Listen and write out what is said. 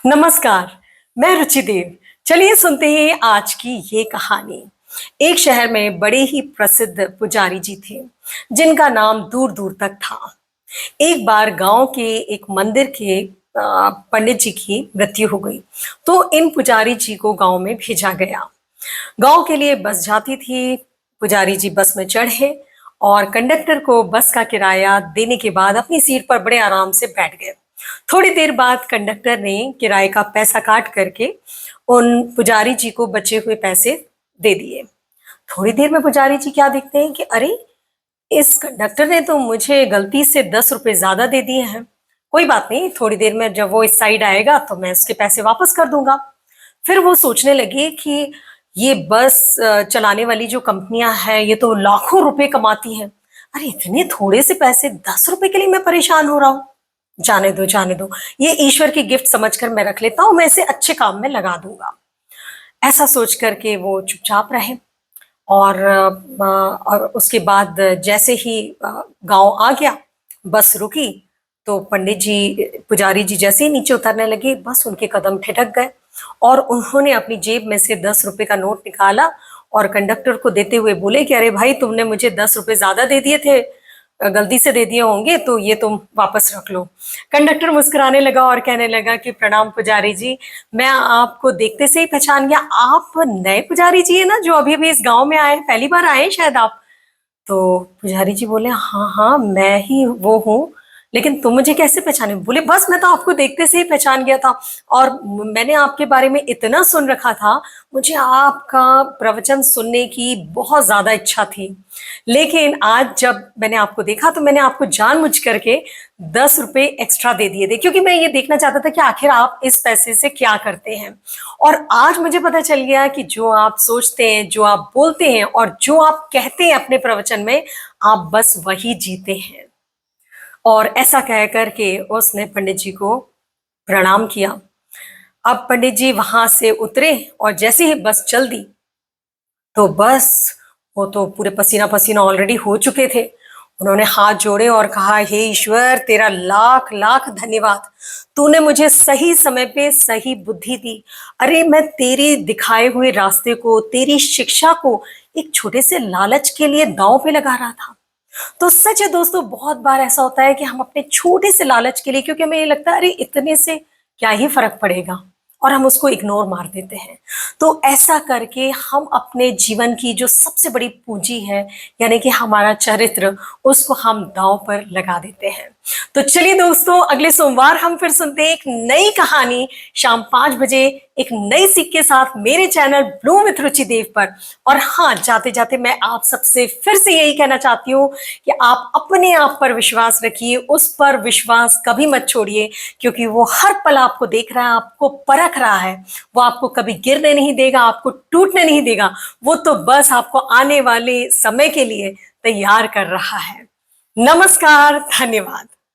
नमस्कार। मैं रुचि देव। चलिए सुनते हैं आज की ये कहानी। एक शहर में बड़े ही प्रसिद्ध पुजारी जी थे, जिनका नाम दूर दूर तक था। एक बार गांव के एक मंदिर के पंडित जी की मृत्यु हो गई, तो इन पुजारी जी को गांव में भेजा गया। गांव के लिए बस जाती थी। पुजारी जी बस में चढ़े और कंडक्टर को बस का किराया देने के बाद अपनी सीट पर बड़े आराम से बैठ गए। थोड़ी देर बाद कंडक्टर ने किराए का पैसा काट करके उन पुजारी जी को बचे हुए पैसे दे दिए। थोड़ी देर में पुजारी जी क्या देखते हैं कि अरे, इस कंडक्टर ने तो मुझे गलती से 10 रुपए ज्यादा दे दिए हैं। कोई बात नहीं, थोड़ी देर में जब वो इस साइड आएगा तो मैं उसके पैसे वापस कर दूंगा। फिर वो सोचने लगे कि ये बस चलाने वाली जो कंपनियां हैं, ये तो लाखों रुपए कमाती हैं। अरे, इतने थोड़े से पैसे, 10 रुपए के लिए मैं परेशान हो रहा हूँ। जाने दो जाने दो, ये ईश्वर की गिफ्ट समझकर मैं रख लेता हूँ, मैं इसे अच्छे काम में लगा दूंगा। ऐसा सोच करके वो चुपचाप रहे। और उसके बाद जैसे ही गांव आ गया, बस रुकी, तो पंडित जी, पुजारी जी जैसे ही नीचे उतरने लगे, बस उनके कदम ठिठक गए और उन्होंने अपनी जेब में से 10 रुपए का नोट निकाला और कंडक्टर को देते हुए बोले कि अरे भाई, तुमने मुझे 10 रुपए ज्यादा दे दिए थे, गलती से दे दिए होंगे, तो ये तुम वापस रख लो। कंडक्टर मुस्कुराने लगा और कहने लगा कि प्रणाम पुजारी जी, मैं आपको देखते से ही पहचान गया। आप नए पुजारी जी है ना, जो अभी अभी इस गांव में आए, पहली बार आए हैं शायद आप। तो पुजारी जी बोले, हाँ हाँ, मैं ही वो हूँ। लेकिन तुम मुझे कैसे पहचाने? बोले, बस मैं तो आपको देखते से ही पहचान गया था और मैंने आपके बारे में इतना सुन रखा था, मुझे आपका प्रवचन सुनने की बहुत ज्यादा इच्छा थी। लेकिन आज जब मैंने आपको देखा तो मैंने आपको जानबूझ करके 10 रुपए एक्स्ट्रा दे दिए थे, क्योंकि मैं ये देखना चाहता था कि आखिर आप इस पैसे से क्या करते हैं। और आज मुझे पता चल गया कि जो आप सोचते हैं, जो आप बोलते हैं और जो आप कहते हैं अपने प्रवचन में, आप बस वही जीते हैं। और ऐसा कह करके उसने पंडित जी को प्रणाम किया। अब पंडित जी वहां से उतरे और जैसे ही बस चल दी, तो बस वो तो पूरे पसीना पसीना ऑलरेडी हो चुके थे। उन्होंने हाथ जोड़े और कहा, हे ईश्वर, तेरा लाख लाख धन्यवाद। तूने मुझे सही समय पे सही बुद्धि दी। अरे, मैं तेरे दिखाए हुए रास्ते को, तेरी शिक्षा को एक छोटे से लालच के लिए दांव पे लगा रहा था। तो सच है दोस्तों, बहुत बार ऐसा होता है कि हम अपने छोटे से लालच के लिए, क्योंकि हमें ये लगता है अरे, इतने से क्या ही फर्क पड़ेगा, और हम उसको इग्नोर मार देते हैं। तो ऐसा करके हम अपने जीवन की जो सबसे बड़ी पूंजी है, यानी कि हमारा चरित्र, उसको हम दांव पर लगा देते हैं। तो चलिए दोस्तों, अगले सोमवार हम फिर सुनते हैं एक नई कहानी, शाम 5 बजे, एक नई सीख के साथ, मेरे चैनल ब्लूम विथ रुचि देव पर। और हाँ, जाते जाते मैं आप सबसे फिर से यही कहना चाहती हूँ कि आप अपने आप पर विश्वास रखिए, उस पर विश्वास कभी मत छोड़िए, क्योंकि वो हर पल आपको देख रहा है, आपको परख रहा है। वो आपको कभी गिरने नहीं देगा, आपको टूटने नहीं देगा। वो तो बस आपको आने वाले समय के लिए तैयार कर रहा है। नमस्कार, धन्यवाद।